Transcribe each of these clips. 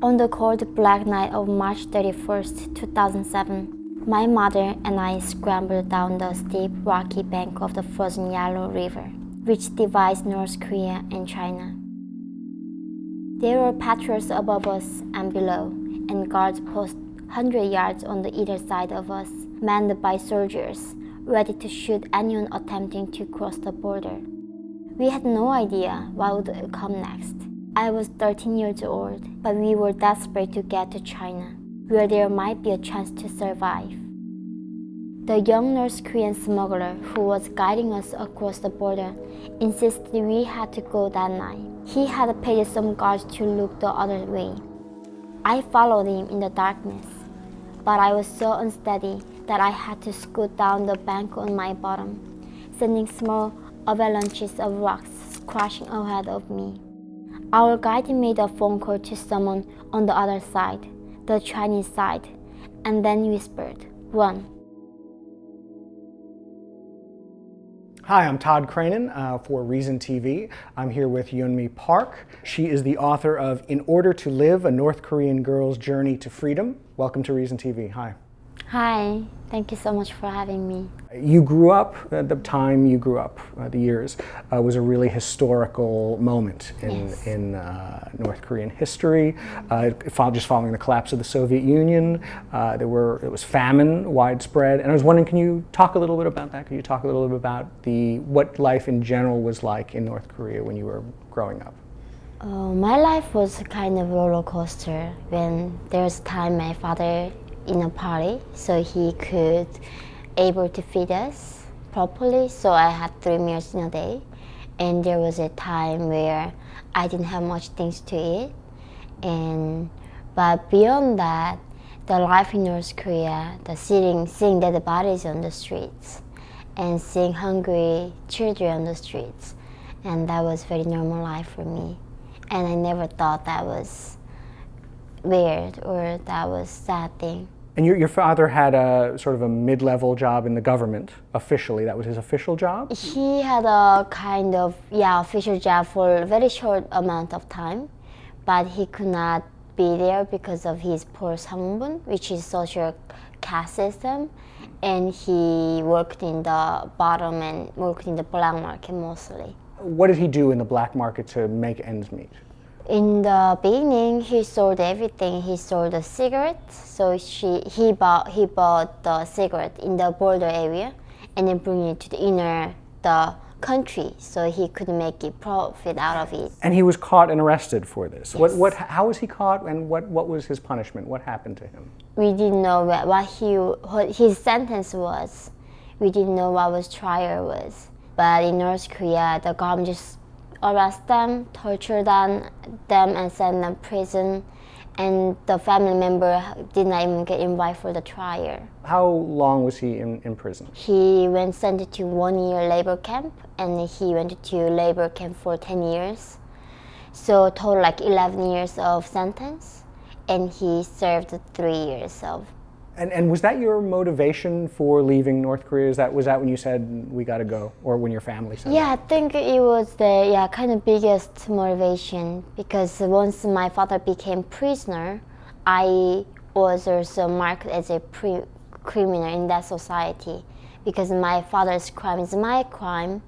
On the cold black night of March 31st, 2007, my mother and I scrambled down the steep rocky bank of the frozen Yalu River, which divides North Korea and China. There were patrols above us and below, and guards posted 100 yards on the either side of us, manned by soldiers, ready to shoot anyone attempting to cross the border. We had no idea what would come next. I was 13 years old, but we were desperate to get to China, where there might be a chance to survive. The young North Korean smuggler who was guiding us across the border insisted we had to go that night. He had paid some guards to look the other way. I followed him in the darkness, but I was so unsteady that I had to scoot down the bank on my bottom, sending small avalanches of rocks crashing ahead of me. Our guide made a phone call to someone on the other side, the Chinese side, and then whispered, "Run." Hi, I'm Todd Cranen for Reason TV. I'm here with Yeonmi Park. She is the author of In Order to Live, A North Korean Girl's Journey to Freedom. Welcome to Reason TV. Hi. Hi, thank you so much for having me. You grew up, at the time you grew up, the years, was a really historical moment in North Korean history. Just following the collapse of the Soviet Union, it was famine widespread. And I was wondering, can you talk a little bit about that? Can you talk a little bit about what life in general was like in North Korea when you were growing up? My life was kind of roller coaster. When there was a time my father in a party, so he could able to feed us properly, so I had 3 meals in a day. And there was a time where I didn't have much things to eat, but beyond that, the life in North Korea, seeing dead bodies on the streets and seeing hungry children on the streets, and that was very normal life for me, and I never thought that was weird or that was sad thing. And your father had a sort of a mid-level job in the government, officially. That was his official job? He had a kind of, official job for a very short amount of time, but he could not be there because of his poor sangbun, which is social caste system, and he worked in the bottom and worked in the black market mostly. What did he do in the black market to make ends meet? In the beginning, he sold everything. He sold the cigarettes, so he bought the cigarette in the border area, and then bring it to the country, so he could make a profit out of it. And he was caught and arrested for this. Yes. How was he caught, and what was his punishment? What happened to him? We didn't know what his sentence was. We didn't know what his trial was. But in North Korea, the government just arrest them, torture them, and send them to prison. And the family member did not even get invited for the trial. How long was he in prison? He went sent to 1 year labor camp, and he went to labor camp for 10 years. So total 11 years of sentence, and he served 3 years of. And was that your motivation for leaving North Korea? Was that when you said we got to go, or when your family said? Yeah, I think it was the kind of biggest motivation, because once my father became prisoner, I was also marked as a criminal in that society, because my father's crime is my crime,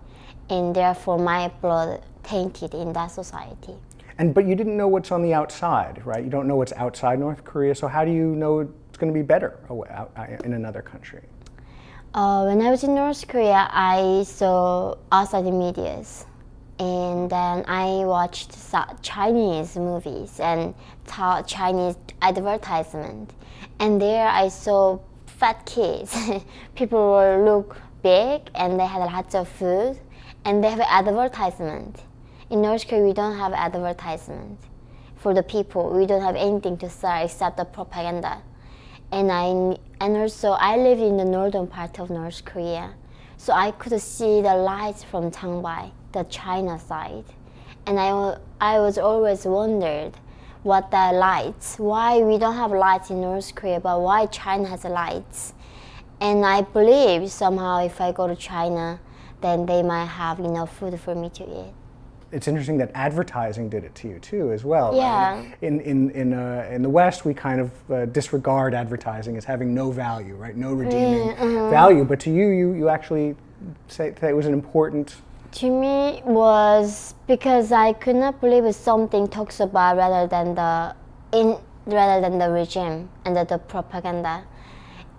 and therefore my blood tainted in that society. But you didn't know what's on the outside, right? You don't know what's outside North Korea, so how do you know it's going to be better in another country? When I was in North Korea, I saw outside the medias, and then I watched Chinese movies and Chinese advertisement, and there I saw fat kids. People look big, and they had lots of food, and they have advertisement. In North Korea, we don't have advertisement for the people. We don't have anything to sell except the propaganda. And also I lived in the northern part of North Korea, so I could see the lights from Changbai, the China side. And I was always wondered what the lights, why we don't have lights in North Korea, but why China has lights. And I believe somehow if I go to China, then they might have enough food for me to eat. it's interesting that advertising did it to you too, as well. Yeah. Right? In the West, we kind of disregard advertising as having no value, right? No redeeming value. But to you, you actually say that it was an important. To me, was because I could not believe something talks about rather than the regime and the propaganda.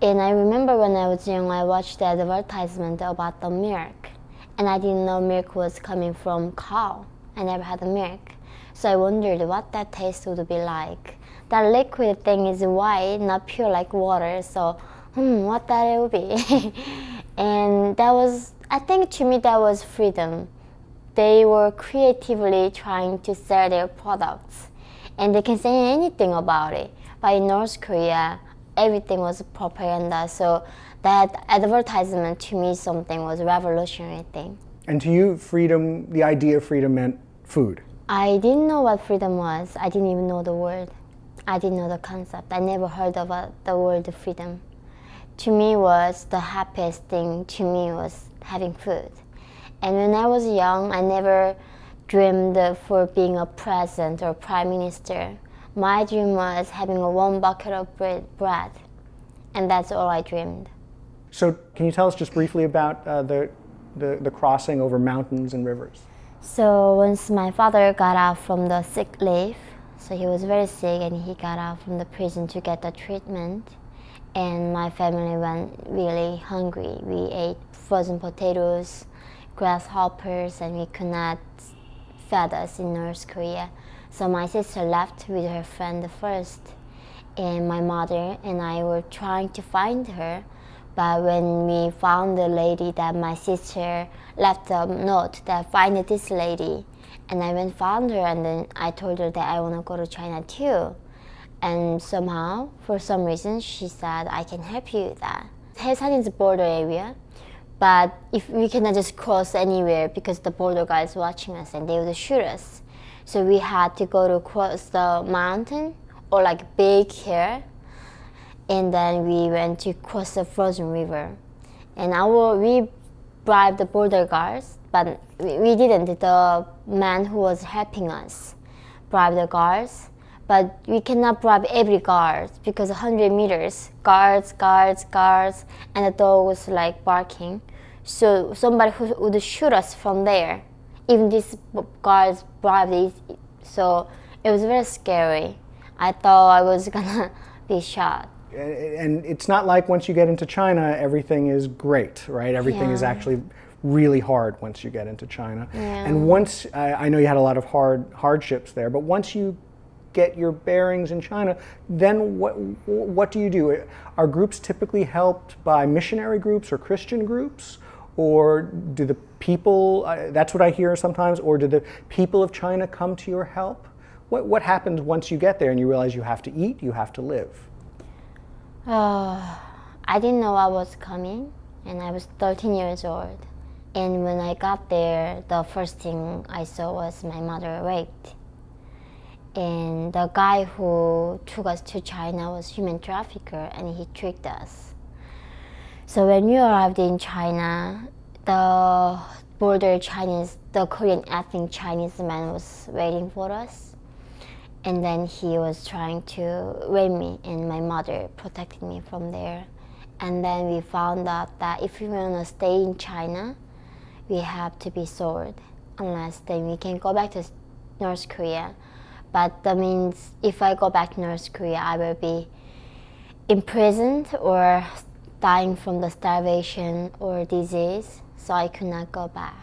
And I remember when I was young, I watched the advertisement about the milk, and I didn't know milk was coming from cow. I never had the milk, so I wondered what that taste would be like. That liquid thing is white, not pure like water. So, what that would be? And that was, I think, to me, that was freedom. They were creatively trying to sell their products, and they can say anything about it. But in North Korea, everything was propaganda. So that advertisement to me something was a revolutionary thing. And to you, freedom, the idea of freedom meant food. I didn't know what freedom was. I didn't even know the word. I didn't know the concept. I never heard of the word freedom. To me, was the happiest thing to me was having food. And when I was young, I never dreamed for being a president or prime minister. My dream was having a warm bucket of bread, and that's all I dreamed. So can you tell us just briefly about the crossing over mountains and rivers? So once my father got out from the sick leave, so he was very sick and he got out from the prison to get the treatment, and my family went really hungry. We ate frozen potatoes, grasshoppers, and we could not feed us in North Korea. So my sister left with her friend first, and my mother and I were trying to find her. But when we found the lady that my sister left a note that find this lady, and I went found her, and then I told her that I want to go to China too. And somehow, for some reason, she said, I can help you with that. Haesan is a border area, but if we cannot just cross anywhere because the border guard is watching us and they would shoot us. So we had to go to cross the mountain or like big hill, and then we went to cross the frozen river. And we bribed the border guards, but we didn't. The man who was helping us bribed the guards, but we cannot bribe every guard because 100 meters, guards, and the dog was like barking. So somebody who would shoot us from there. Even these guards bribed it, so it was very scary. I thought I was gonna be shot. And it's not like once you get into China, everything is great, right? Everything is actually really hard once you get into China. Yeah. And once, I know you had a lot of hardships there, but once you get your bearings in China, then what do you do? Are groups typically helped by missionary groups or Christian groups? Or do the people, that's what I hear sometimes, or do the people of China come to your help? What happens once you get there and you realize you have to eat, you have to live? I didn't know I was coming, and I was 13 years old. And when I got there, the first thing I saw was my mother raped. And the guy who took us to China was a human trafficker, and he tricked us. So when we arrived in China, the Korean ethnic Chinese man was waiting for us. And then he was trying to rape me, and my mother protected me from there. And then we found out that if we want to stay in China, we have to be sold. Unless then we can go back to North Korea. But that means if I go back to North Korea, I will be imprisoned or dying from the starvation or disease, so I could not go back.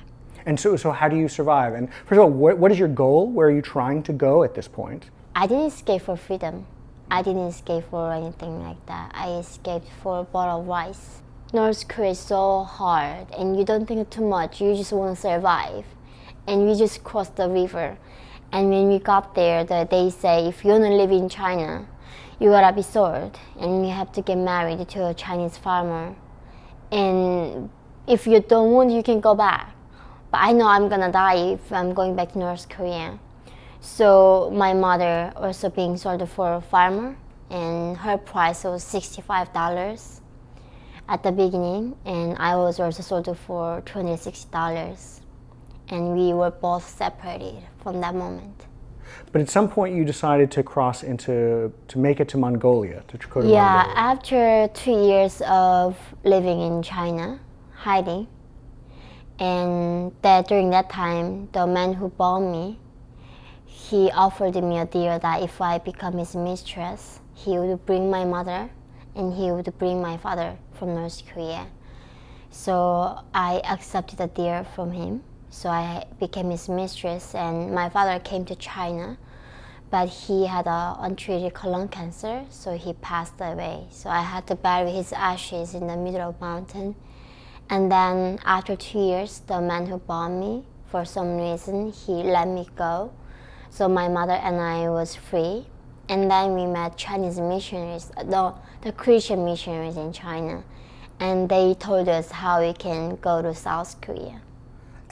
And so how do you survive? And first of all, what is your goal? Where are you trying to go at this point? I didn't escape for freedom. I didn't escape for anything like that. I escaped for a bottle of rice. North Korea is so hard, and you don't think too much. You just want to survive. And we just crossed the river. And when we got there, they say, if you want to live in China, you gotta be sold, and you have to get married to a Chinese farmer. And if you don't want, you can go back. But I know I'm gonna die if I'm going back to North Korea. So my mother also being sold for a farmer, and her price was $65 at the beginning, and I was also sold for $26. and we were both separated from that moment. But at some point you decided to cross to make it to Mongolia, to go to Yeah, Mongolia. after 2 years of living in China, hiding, and that during that time, the man who bought me, he offered me a deal that if I become his mistress, he would bring my mother and he would bring my father from North Korea. So I accepted the deal from him. So I became his mistress, and my father came to China, but he had a untreated lung cancer, so he passed away. So I had to bury his ashes in the middle of the mountain. And then after 2 years, the man who bought me, for some reason, he let me go. So my mother and I was free. And then we met Chinese missionaries, the Christian missionaries in China. And they told us how we can go to South Korea.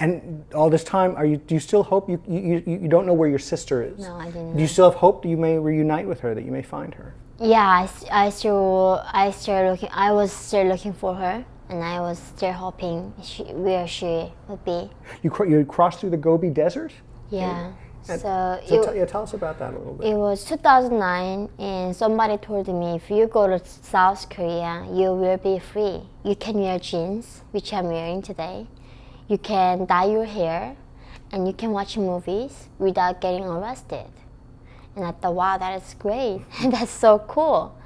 And all this time, do you still hope, you don't know where your sister is? No, I didn't know. Do you still have hope that you may reunite with her, that you may find her? Yeah, I was still looking for her, and I was still hoping where she would be. You crossed through the Gobi Desert? Yeah. Tell us about that a little bit. It was 2009, and somebody told me if you go to South Korea, you will be free. You can wear jeans, which I'm wearing today. You can dye your hair, and you can watch movies without getting arrested. And I thought, wow, that is great. That's so cool.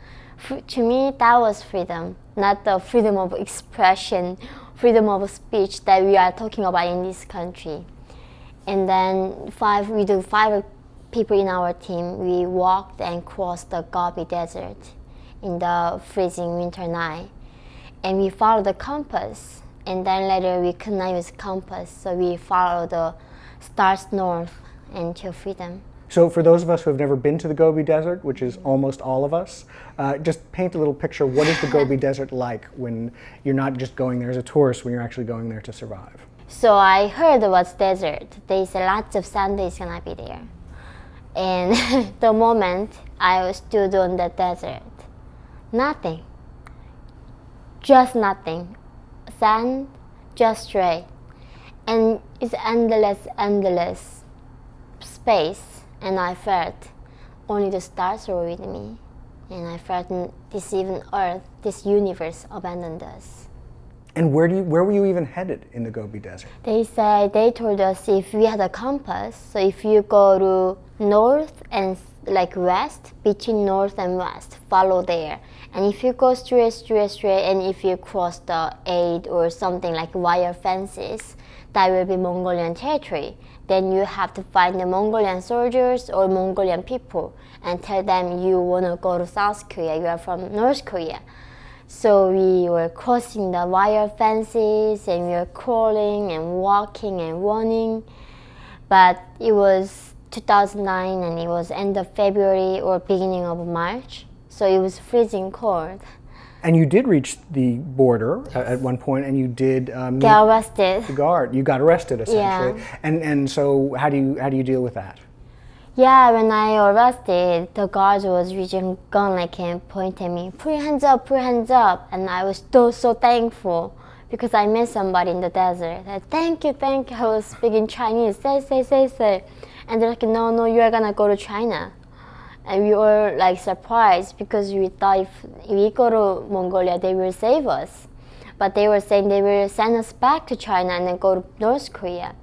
To me, that was freedom, not the freedom of expression, freedom of speech that we are talking about in this country. And then five people in our team, we walked and crossed the Gobi Desert in the freezing winter night. And we followed the compass. And then later we could not use compass, so we followed the stars north until freedom. So for those of us who have never been to the Gobi Desert, which is almost all of us, just paint a little picture. What is the Gobi Desert like when you're not just going there as a tourist, when you're actually going there to survive? So I heard about desert. They said lots of sand is gonna be there. And the moment I stood on the desert, nothing. Just nothing. Sand, just straight. And it's endless space. And I felt only the stars were with me. And I felt this even earth, this universe abandoned us. And where were you even headed in the Gobi Desert? They told us if we had a compass, so if you go to north and west, between north and west, follow there. And if you go straight, and if you cross the 8 or something like wire fences, that will be Mongolian territory. Then you have to find the Mongolian soldiers or Mongolian people and tell them you want to go to South Korea, you are from North Korea. So we were crossing the wire fences and we were crawling and walking and running. But it was 2009 and it was end of February or beginning of March. So it was freezing cold. And you did reach the border at one point, and you did get arrested. The guard. You got arrested essentially. Yeah. And so how do you deal with that? Yeah, when I arrested, the guard was reaching gun and pointing at me, put your hands up, and I was so thankful because I met somebody in the desert. I said, thank you. I was speaking Chinese. Say. And they're like, no, you are gonna go to China. And we were surprised because we thought if we go to Mongolia, they will save us. But they were saying they will send us back to China and then go to North Korea.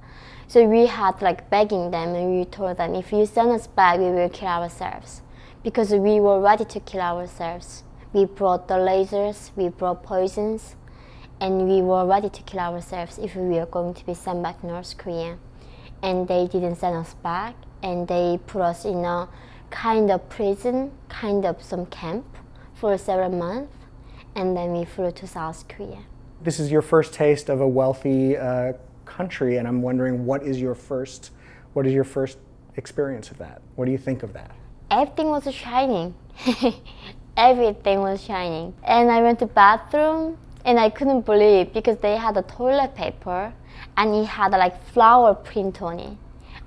So we had begging them, and we told them, if you send us back, we will kill ourselves. Because we were ready to kill ourselves. We brought the lasers, we brought poisons, and we were ready to kill ourselves if we were going to be sent back to North Korea. And they didn't send us back, and they put us in a kind of prison, kind of some camp for several months, and then we flew to South Korea. This is your first taste of a wealthy country, and I'm wondering what is your first experience of that? What do you think of that? Everything was shining. Everything was shining. And I went to bathroom and I couldn't believe because they had a toilet paper and it had flower print on it.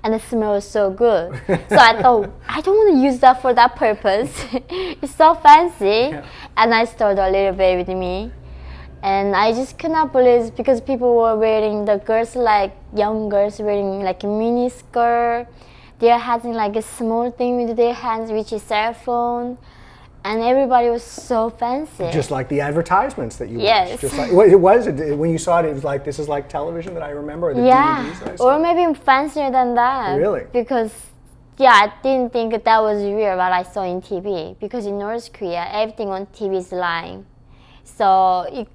And the smell was so good. So I thought, I don't want to use that for that purpose. It's so fancy. Yeah. And I stored a little bit with me. And I just could not believe because people were wearing, the girls like, young girls wearing like a mini skirt. They're having like a small thing with their hands, which is cell phone. And everybody was so fancy. Just like the advertisements that you Yes. watched. Just like, what it was, when you saw it, it was like, this is like television that I remember, or the DVDs that I saw? Or maybe fancier than that. Really? Because, yeah, I didn't think that was real what I saw in TV. Because in North Korea, everything on TV is lying. So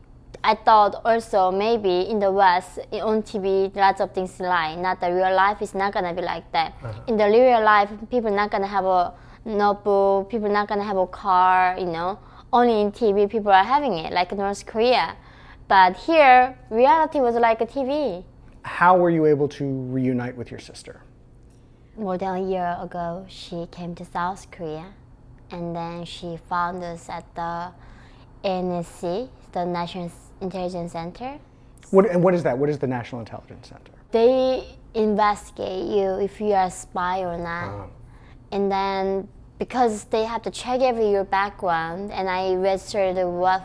I thought also maybe in the West, on TV, lots of things lie. Not the real life is not gonna be like that. In the real life, people not gonna have a notebook, people not gonna have a car, you know. Only in TV, people are having it, like North Korea. But here, reality was like a TV. How were you able to reunite with your sister? More than a year ago, she came to South Korea, and then she found us at the NSC, the National Intelligence Center. What is that? What is the National Intelligence Center? They investigate you if you are a spy or not. And then because they have to check your background, and I registered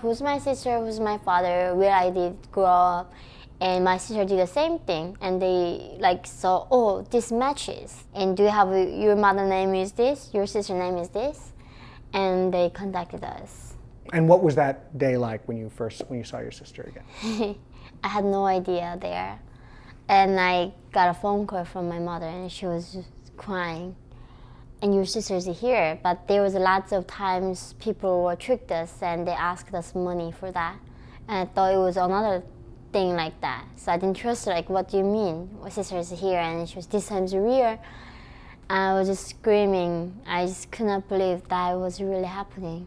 who's my sister, who's my father, where I did grow up, and my sister did the same thing, and they like saw, oh, this matches, and do you have your mother name is this, your sister name is this, and they contacted us. And what was that day like when you saw your sister again? I had no idea there, and I got a phone call from my mother, and she was crying. And your sister's here, but there was lots of times people were tricked us and they asked us money for that. And I thought it was another thing like that. So I didn't trust her, like, what do you mean? My sister is here and she was this time's real. I was just screaming. I just could not believe that was really happening.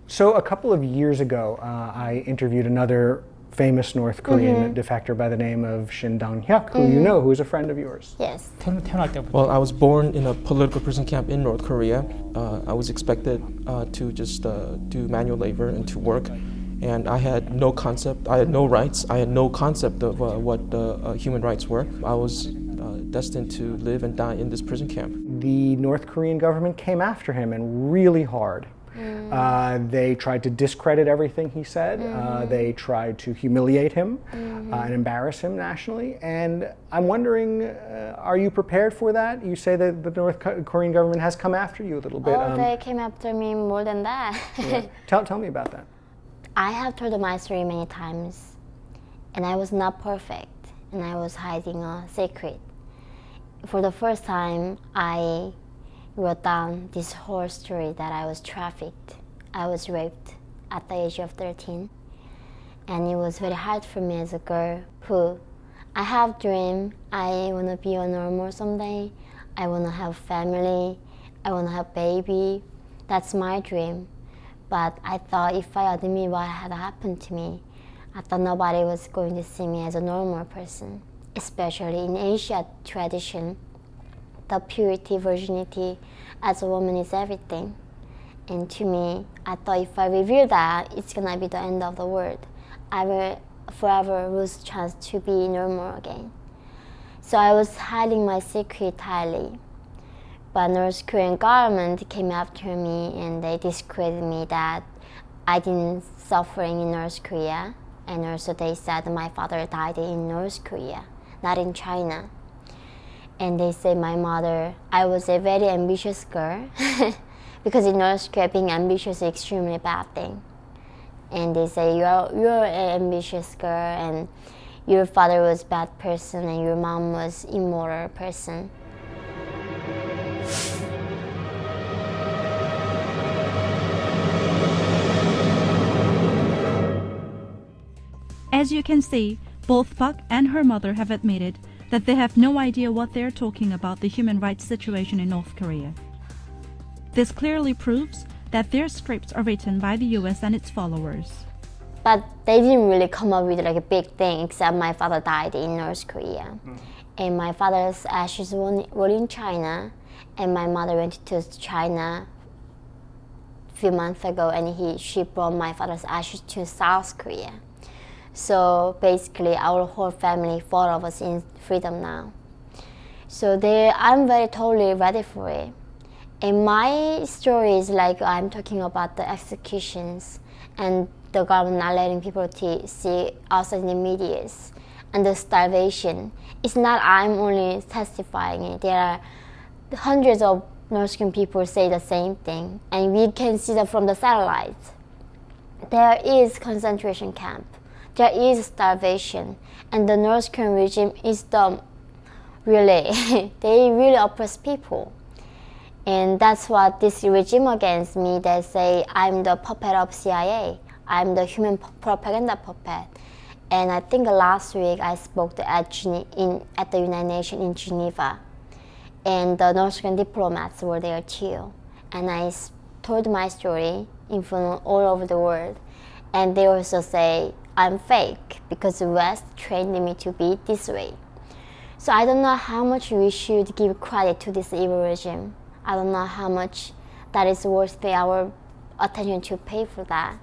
So a couple of years ago, I interviewed another famous North Korean defector by the name of Shin Dong-hyuk, who you know, who is a friend of yours. Yes. Well, I was born in a political prison camp in North Korea. I was expected to just do manual labor and to work. And I had no concept, I had no rights, I had no concept of what human rights were. I was destined to live and die in this prison camp. The North Korean government came after him, and really hard. They tried to discredit everything he said. They tried to humiliate him and embarrass him nationally. And I'm wondering, are you prepared for that? You say that the North Korean government has come after you a little bit. Oh, they came after me more than that. Yeah. Tell me about that. I have told my story many times, and I was not perfect, and I was hiding a secret. For the first time, I wrote down this whole story that I was trafficked. I was raped at the age of 13. And it was very hard for me as a girl who, I have dream, I want to be a normal someday. I want to have family. I want to have baby. That's my dream. But I thought if I admit what had happened to me, I thought nobody was going to see me as a normal person. Especially in Asia tradition, the purity, virginity as a woman is everything. And to me, I thought if I reveal that, it's gonna be the end of the world. I will forever lose the chance to be normal again. So I was hiding my secret tightly. But North Korean government came after me and they discredited me that I didn't suffering in North Korea. And also they said my father died in North Korea, not in China. And they say my mother, I was a very ambitious girl. Because in North Korea, being ambitious is an extremely bad thing. And they say, you're an ambitious girl, and your father was a bad person, and your mom was immoral person. As you can see, both Park and her mother have admitted that they have no idea what they're talking about the human rights situation in North Korea. This clearly proves that their scripts are written by the US and its followers. But they didn't really come up with like a big thing, except my father died in North Korea. And my father's ashes were in China, and my mother went to China a few months ago, and she brought my father's ashes to South Korea. So basically, our whole family, 4 of us, in freedom now. So I'm very totally ready for it. And my story is like I'm talking about the executions, and the government not letting people to see outside in the media, and the starvation. It's not I'm only testifying it. There are hundreds of North Korean people say the same thing, and we can see that from the satellites. There is concentration camp. There is starvation, and the North Korean regime is the really they really oppress people. And that's what this regime against me, they say I'm the puppet of CIA. I'm the human propaganda puppet. And I think last week I spoke at the United Nations in Geneva. And the North Korean diplomats were there too. And I told my story in front of all over the world. And they also say I'm fake because the West trained me to be this way. So I don't know how much we should give credit to this evil regime. I don't know how much that is worth our attention to pay for that.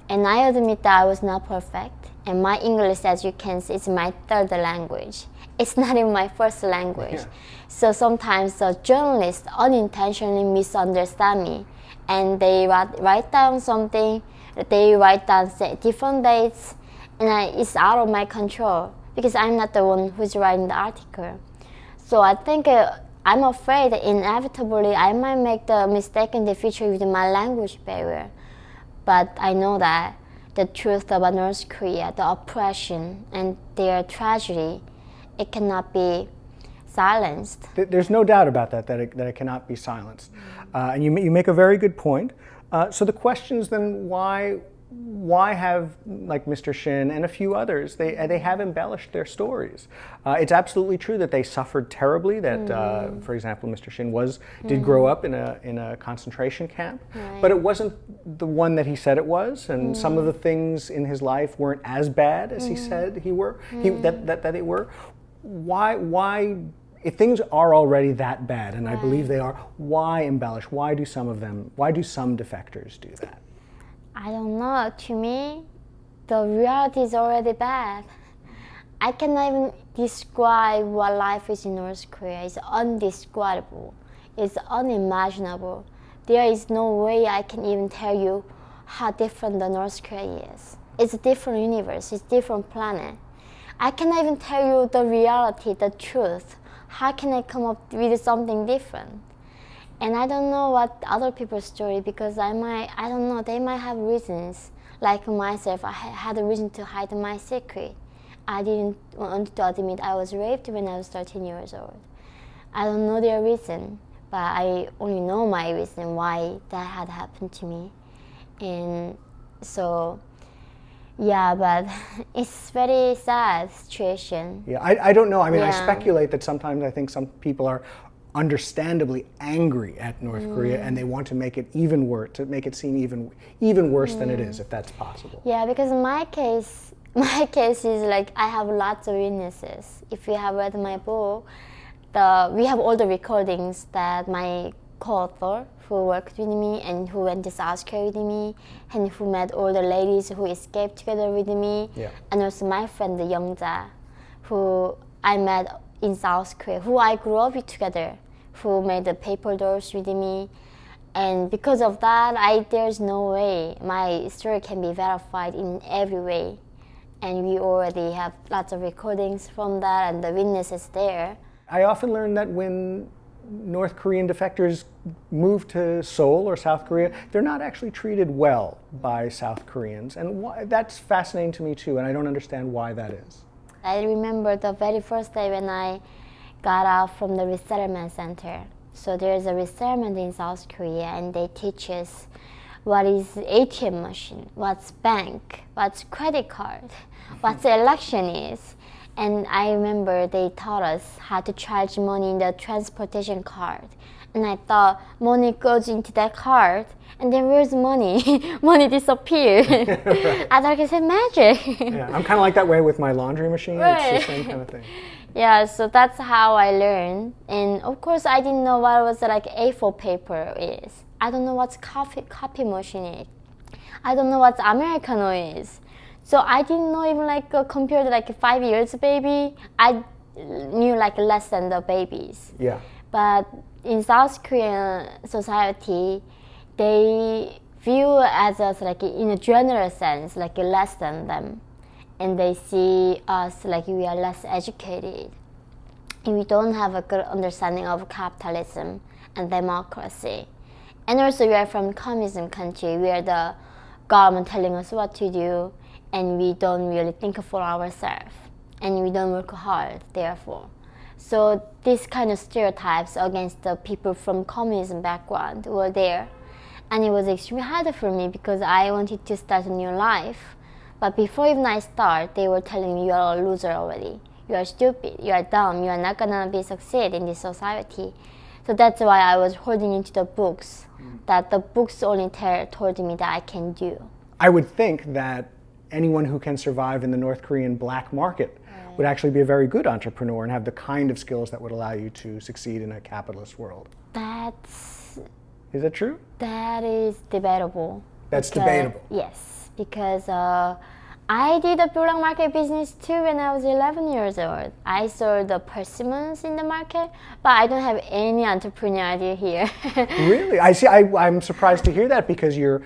And I admit that I was not perfect. And my English, as you can see, is my third language. It's not even my first language. Yeah. So sometimes the journalists unintentionally misunderstand me. And they write down something, they write down different dates, and it's out of my control because I'm not the one who's writing the article. So I think I'm afraid that inevitably I might make the mistake in the future with my language barrier. But I know that the truth about North Korea, the oppression and their tragedy, it cannot be silenced. There's no doubt about that it cannot be silenced. And you make a very good point. So the question is then why have, like Mr. Shin and a few others, they have embellished their stories. It's absolutely true that they suffered terribly, that, for example, Mr. Shin did grow up in a concentration camp, right. But it wasn't the one that he said it was, and some of the things in his life weren't as bad as he said they were. Why, if things are already that bad, and I believe they are, why embellish? Why do some defectors do that? I don't know. To me, the reality is already bad. I cannot even describe what life is in North Korea. It's undescribable. It's unimaginable. There is no way I can even tell you how different the North Korea is. It's a different universe. It's a different planet. I cannot even tell you the reality, the truth. How can I come up with something different? And I don't know what other people's story, because I don't know, they might have reasons. Like myself, I had a reason to hide my secret. I didn't want to admit I was raped when I was 13 years old. I don't know their reason, but I only know my reason why that had happened to me. And so, yeah, but it's very sad situation. Yeah, I don't know. I mean, yeah. I speculate that sometimes I think some people are understandably angry at North Korea, and they want to make it even worse, to make it seem even worse than it is, if that's possible. Yeah, because my case is like I have lots of witnesses. If you have read my book, we have all the recordings that my co-author who worked with me and who went to South Korea with me and who met all the ladies who escaped together with me, and also my friend Youngja, who I met in South Korea, who I grew up with together, who made the paper dolls with me. And because of that, there's no way my story can be verified in every way. And we already have lots of recordings from that and the witnesses there. I often learn that when North Korean defectors move to Seoul or South Korea, they're not actually treated well by South Koreans. And that's fascinating to me too, and I don't understand why that is. I remember the very first day when I got out from the resettlement center. So there's a resettlement in South Korea, and they teach us what is ATM machine, what's bank, what's credit card, what the election is. And I remember they taught us how to charge money in the transportation card. And I thought money goes into that card, and then where's money? Money disappeared. Right. I thought it's magic. Yeah, I'm kind of like that way with my laundry machine. Right. It's the same kind of thing. Yeah, so that's how I learned. And of course, I didn't know what was like A4 paper is. I don't know what's copy machine is. I don't know what Americano is. So I didn't know even compared to 5 years baby, I knew less than the babies. Yeah. But in South Korean society, they view as us like in a general sense, like less than them, and they see us like we are less educated, and we don't have a good understanding of capitalism and democracy. And also we are from communism country where the government telling us what to do, and we don't really think for ourselves, and we don't work hard, therefore. So these kind of stereotypes against the people from communism background were there. And it was extremely hard for me because I wanted to start a new life. But before even I start, they were telling me, you are a loser already. You are stupid, you are dumb, you are not gonna be succeed in this society. So that's why I was holding into the books, that the books only told me that I can do. I would think that anyone who can survive in the North Korean black market would actually be a very good entrepreneur and have the kind of skills that would allow you to succeed in a capitalist world. Is that true? That is debatable. That's debatable? Yes, because I did a black market business too when I was 11 years old. I sold the persimmons in the market, but I don't have any entrepreneur idea here. Really? I see. I'm surprised to hear that because you're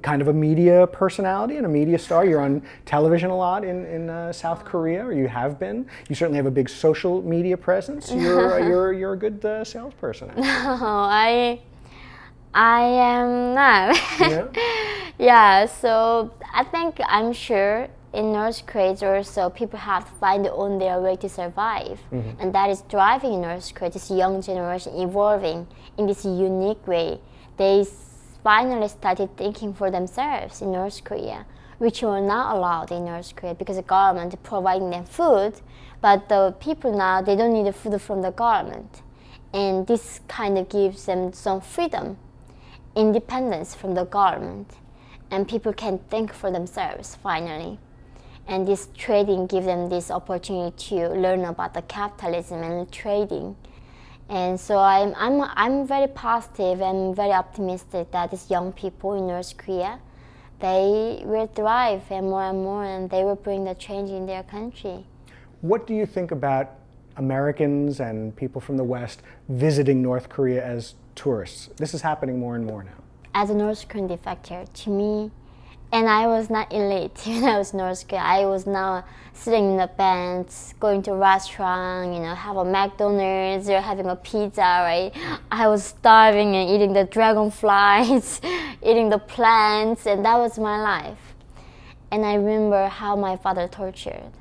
kind of a media personality and a media star. You're on television a lot in South Korea, or you have been. You certainly have a big social media presence. You're a good salesperson. No, I am not. Yeah? Yeah, so I'm sure in North Korea also people have to find their way to survive. And that is driving in North Korea, this young generation evolving in this unique way. They finally started thinking for themselves in North Korea, which were not allowed in North Korea because the government is providing them food, but the people now, they don't need the food from the government. And this kind of gives them some freedom, independence from the government, and people can think for themselves finally. And this trading gives them this opportunity to learn about the capitalism and trading. And so I'm very positive and very optimistic that these young people in North Korea, they will thrive and more, and they will bring the change in their country. What do you think about Americans and people from the West visiting North Korea as tourists? This is happening more and more now. As a North Korean defector, to me, and I was not elite when I was North Korea. I was now sitting in the bench, going to a restaurant, have a McDonald's or having a pizza, right? I was starving and eating the dragonflies, eating the plants, and that was my life. And I remember how my father tortured.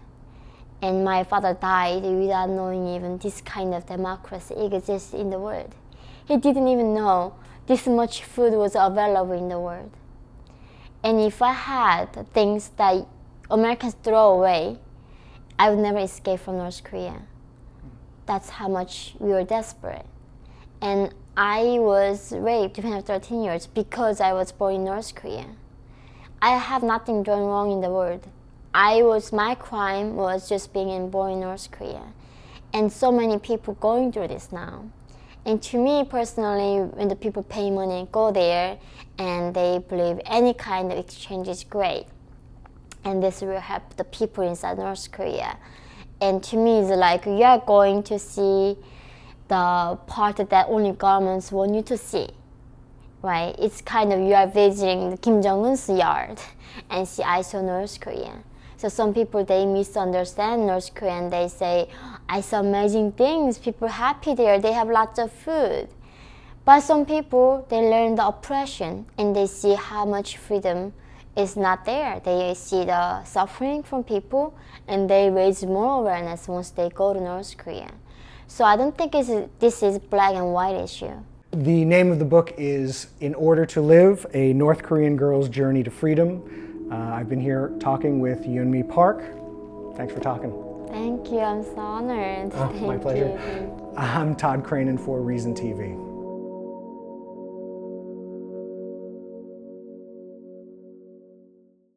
And my father died without knowing even this kind of democracy exists in the world. He didn't even know this much food was available in the world. And if I had things that Americans throw away, I would never escape from North Korea. That's how much we were desperate. And I was raped when I was 13 years because I was born in North Korea. I have nothing done wrong in the world. My crime was just being born in North Korea. And so many people going through this now. And to me personally, when the people pay money, go there, and they believe any kind of exchange is great. And this will help the people inside North Korea. And to me, it's like you are going to see the part that only governments want you to see, right? It's kind of you are visiting Kim Jong-un's yard and see I saw North Korea. So some people, they misunderstand North Korea and they say, I saw amazing things, people happy there, they have lots of food. But some people, they learn the oppression and they see how much freedom is not there. They see the suffering from people and they raise more awareness once they go to North Korea. So I don't think this is black and white issue. The name of the book is In Order to Live, A North Korean Girl's Journey to Freedom. I've been here talking with Yeonmi Park. Thanks for talking. Thank you, I'm so honored. My pleasure. I'm Todd Cranen for Reason TV.